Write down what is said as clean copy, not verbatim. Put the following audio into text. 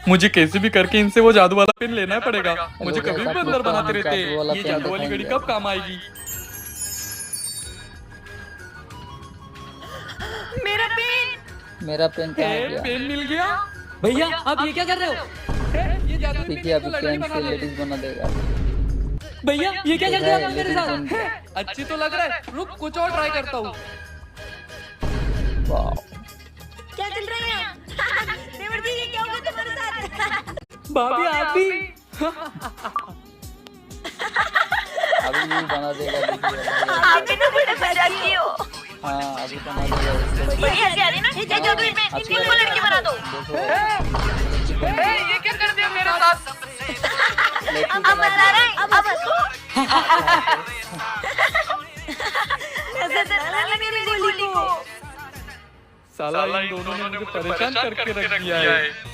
मुझे कैसे भी करके इनसे वो जादू वाला पेन लेना पड़ेगा। मुझे लोग कभी ऐसा भी अंदर पूछते हैं, बनाते हम रहते जादू वाला हैं, ये पेन जादू वाली घड़ी दिखाएंगे। कब काम आएगी। मेरा पेन। मेरा पेन कहाँ गया? पेन मिल गया। भैया आप ये क्या कर रहे हो? ये जादू देखिए अभी पेन से लेडीज बना देगा। भैया ये क्या कर देखा दिया है, आपने मेरे लेडीज साथ? बन गया। अच्छी तो लग रहा है, रुक कुछ और ट्राई करता हूँ। वाह, क्या चल रहा है? देवर जी ये क्या हो गया तुम्हारे साथ? भाभी आप भी? अभी भी बना देगा, देखिए। आप भी तो बड़े मजाकी हो। हाँ अभी बना देगा उसको। बड़ी हंसी आ रही है ना? ये जादू में इनको लड़की बना दो। देखो ये क्या कर दिया मेरे साथ। अब मजा आ रहा है? अब हंसो। नजर ना लगे मेरी गोली को। साला इन दोनों ने मुझे परेशान करके रख दिया है।